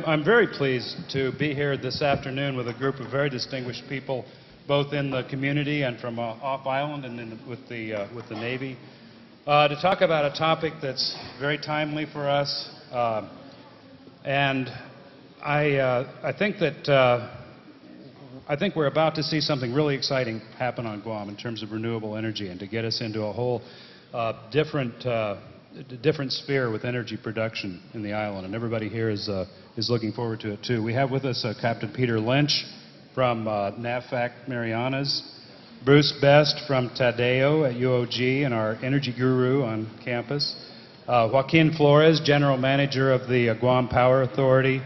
I'm very pleased to be here this afternoon with a group of very distinguished people, both in the community and from off island and with the Navy, to talk about a topic that's very timely for us. And I think we're about to see something really exciting happen on Guam in terms of renewable energy, and to get us into a whole different sphere with energy production in the island, and everybody here is looking forward to it too. We have with us Captain Peter Lynch from NAVFAC Marianas, Bruce Best from Tadeo at UOG and our energy guru on campus, Joaquin Flores, General Manager of the Guam Power Authority,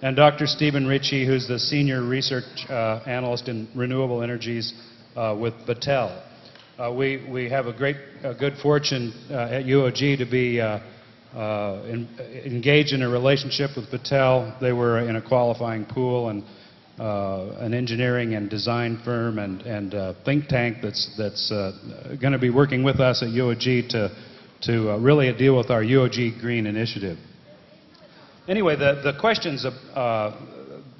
and Dr. Stephen Ritchie, who's the Senior Research Analyst in Renewable Energies with Battelle. We have a good fortune at UOG to be engaged in a relationship with Battelle. They were in a qualifying pool, and an engineering and design firm and think tank that's going to be working with us at UOG to really deal with our UOG Green Initiative. Anyway, the questions,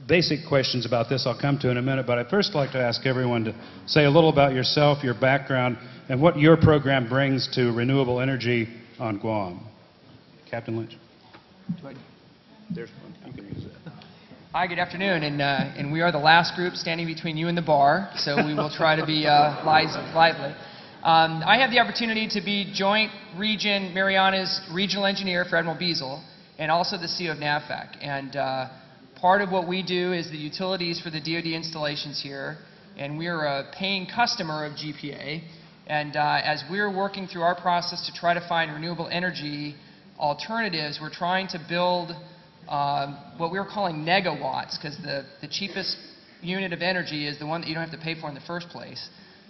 basic questions about this I'll come to in a minute, but I'd first like to ask everyone to say a little about yourself, your background, and what your program brings to renewable energy on Guam. Captain Lynch. There's one. You can use that. Hi, good afternoon, and we are the last group standing between you and the bar, so we will try to be lively. I have the opportunity to be Joint Region Marianas Regional Engineer for Admiral Beazle, and also the CEO of NAVFAC. And part of what we do is the utilities for the DoD installations here, and we are a paying customer of GPA. And as we're working through our process to try to find renewable energy alternatives, we're trying to build what we're calling negawatts, because the cheapest unit of energy is the one that you don't have to pay for in the first place.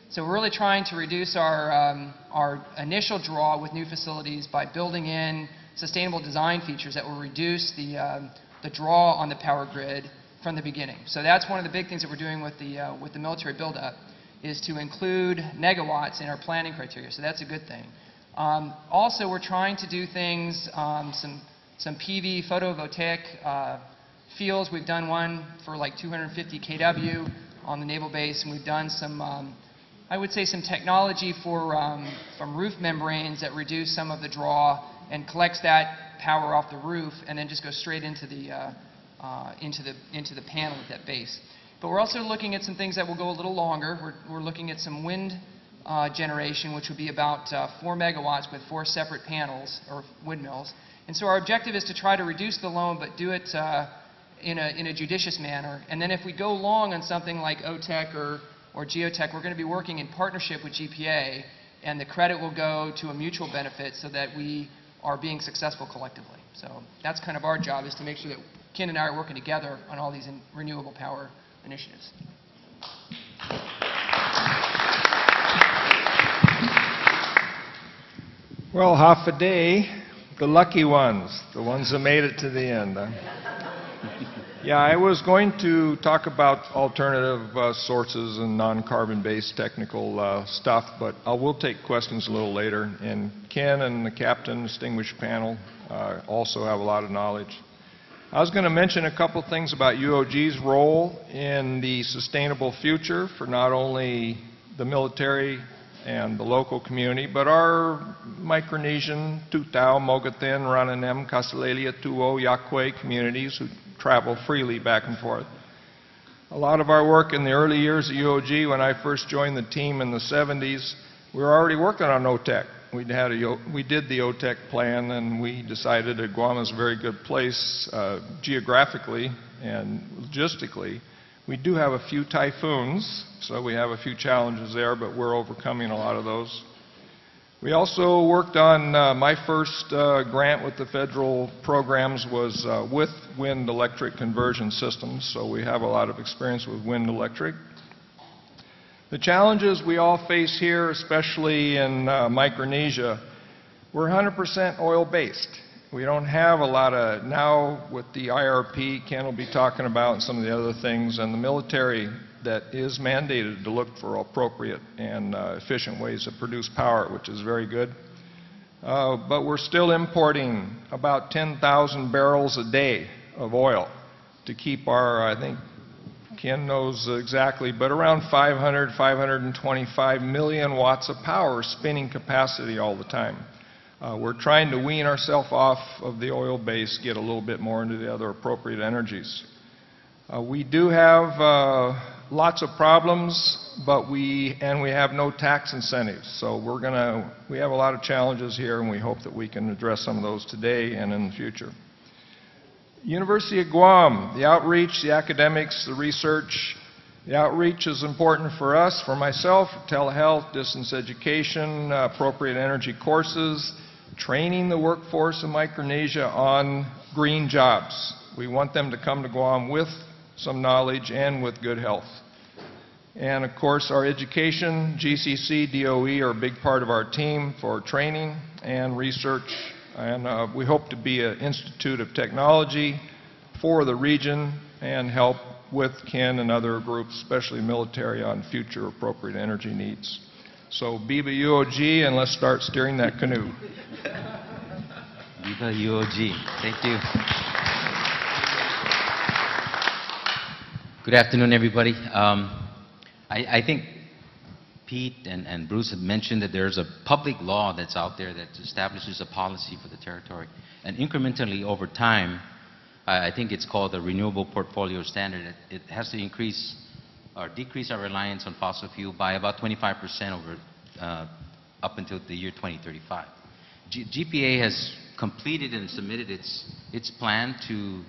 So we're really trying to reduce our initial draw with new facilities by building in sustainable design features that will reduce the draw on the power grid from the beginning. So that's one of the big things that we're doing with the military buildup, is to include negawatts in our planning criteria. So that's a good thing. Also, we're trying to do things, some PV photovoltaic fields. We've done one for like 250 kW on the naval base, and we've done some, I would say, some technology from roof membranes that reduce some of the draw and collects that power off the roof, and then just goes straight into the panel at that base. But we're also looking at some things that will go a little longer. We're looking at some wind generation, which would be about 4 megawatts with 4 separate panels or windmills. And so our objective is to try to reduce the load, but do it in a judicious manner. And then if we go long on something like OTEC or geotech, we're going to be working in partnership with GPA, and the credit will go to a mutual benefit so that we are being successful collectively. So that's kind of our job, is to make sure that Ken and I are working together on all these renewable power initiatives. Well, half a day, the lucky ones, the ones that made it to the end. Yeah, I was going to talk about alternative sources and non-carbon-based technical stuff, but I will take questions a little later. And Ken and the captain, distinguished panel, also have a lot of knowledge. I was going to mention a couple things about UOG's role in the sustainable future for not only the military and the local community, but our Micronesian, Tutao, Mogathin, Rananem, Kasalelia, Tuo, Yakwe communities who travel freely back and forth. A lot of our work in the early years at UOG, when I first joined the team in the 70s, we were already working on OTEC. We did the OTEC plan, and we decided that Guam is a very good place geographically and logistically. We do have a few typhoons, so we have a few challenges there, but we're overcoming a lot of those. We also worked on my first grant with the federal programs was with wind electric conversion systems, so we have a lot of experience with wind electric. The challenges we all face here, especially in Micronesia, we're 100% oil-based. We don't have a lot of, now with the IRP, Ken will be talking about, and some of the other things, and the military that is mandated to look for appropriate and efficient ways to produce power, which is very good. But we're still importing about 10,000 barrels a day of oil. to keep our, I think Ken knows exactly, but around 525 million watts of power spinning capacity all the time. We're trying to wean ourselves off of the oil base, get a little bit more into the other appropriate energies. We do have lots of problems, but we have no tax incentives. So we have a lot of challenges here, and we hope that we can address some of those today and in the future. University of Guam, the outreach, the academics, the research. The outreach is important for us, for myself, telehealth, distance education, appropriate energy courses, training the workforce in Micronesia on green jobs. We want them to come to Guam with some knowledge and with good health. And of course, our education, GCC, DOE are a big part of our team for training and research. And we hope to be an institute of technology for the region and help with Ken and other groups, especially military, on future appropriate energy needs. So Viva UOG, and let's start steering that canoe. Viva UOG. Thank you. Good afternoon, everybody. I think Pete and Bruce had mentioned that there's a public law that's out there that establishes a policy for the territory. And incrementally over time, I think it's called the Renewable Portfolio Standard. It has to increase or decrease our reliance on fossil fuel by about 25% over up until the year 2035. GPA has completed and submitted its plan to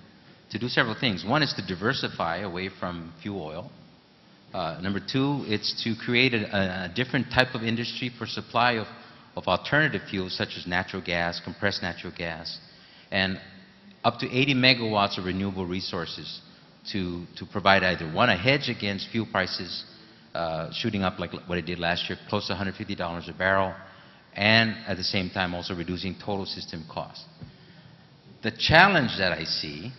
do several things. One is to diversify away from fuel oil. Number two, it's to create a different type of industry for supply of alternative fuels such as natural gas, compressed natural gas, and up to 80 megawatts of renewable resources to provide either one, a hedge against fuel prices shooting up like what it did last year, close to $150 a barrel, and at the same time also reducing total system cost. The challenge that I see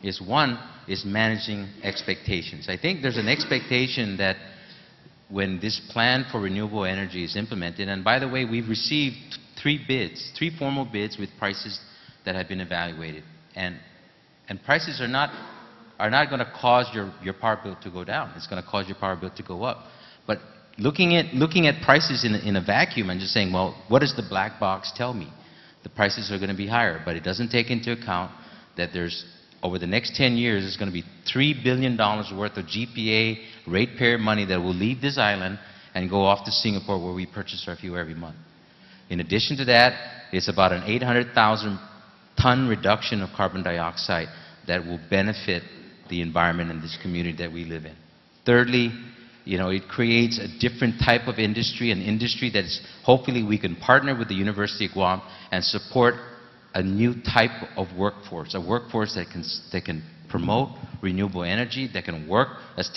is one, is managing expectations. I think there's an expectation that when this plan for renewable energy is implemented, and by the way, we've received three formal bids with prices that have been evaluated, and prices are not going to cause your power bill to go down. It's going to cause your power bill to go up. But looking at prices in a vacuum and just saying, well, what does the black box tell me? The prices are going to be higher, but it doesn't take into account that there's over the next 10 years, there's going to be $3 billion worth of GPA ratepayer money that will leave this island and go off to Singapore, where we purchase our fuel every month. In addition to that, it's about an 800,000 ton reduction of carbon dioxide that will benefit the environment and this community that we live in. Thirdly, it creates a different type of industry, an industry that is, hopefully we can partner with the University of Guam and support a new type of workforce, a workforce that can promote renewable energy, that can work as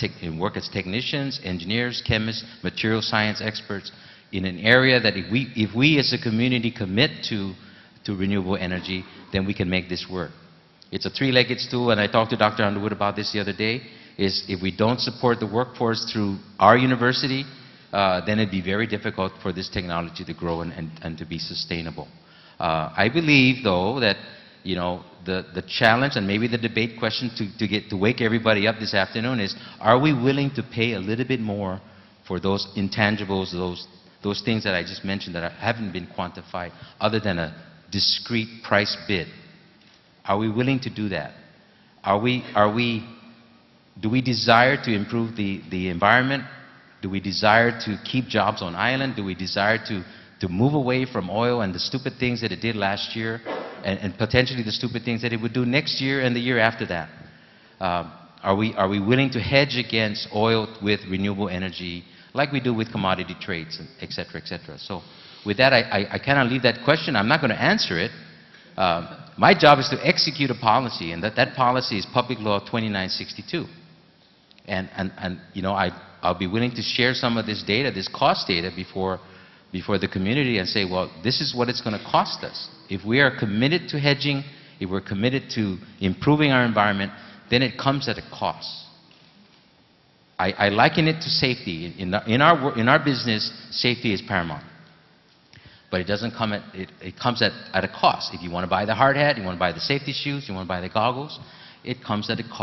technicians, engineers, chemists, material science experts in an area that if we as a community commit to renewable energy, then we can make this work. It's a three-legged stool, and I talked to Dr. Underwood about this the other day, is if we don't support the workforce through our university, then it'd be very difficult for this technology to grow and to be sustainable. I believe, though, that the challenge and maybe the debate question to wake everybody up this afternoon is: are we willing to pay a little bit more for those intangibles, those things that I just mentioned that haven't been quantified, other than a discrete price bid? Are we willing to do that? Do we desire to improve the environment? Do we desire to keep jobs on island? Do we desire to move away from oil and the stupid things that it did last year, and potentially the stupid things that it would do next year and the year after that? Are we willing to hedge against oil with renewable energy like we do with commodity trades, et cetera, et cetera? So with that, I kind of leave that question. I'm not going to answer it. My job is to execute a policy, and that policy is Public Law 2962. And I'll be willing to share some of this data, this cost data, before the community and say, well, this is what it's going to cost us. If we are committed to hedging, if we're committed to improving our environment, then it comes at a cost. I liken it to safety. In our business, safety is paramount. But it doesn't come it comes at a cost. If you want to buy the hard hat, you want to buy the safety shoes, you want to buy the goggles, it comes at a cost.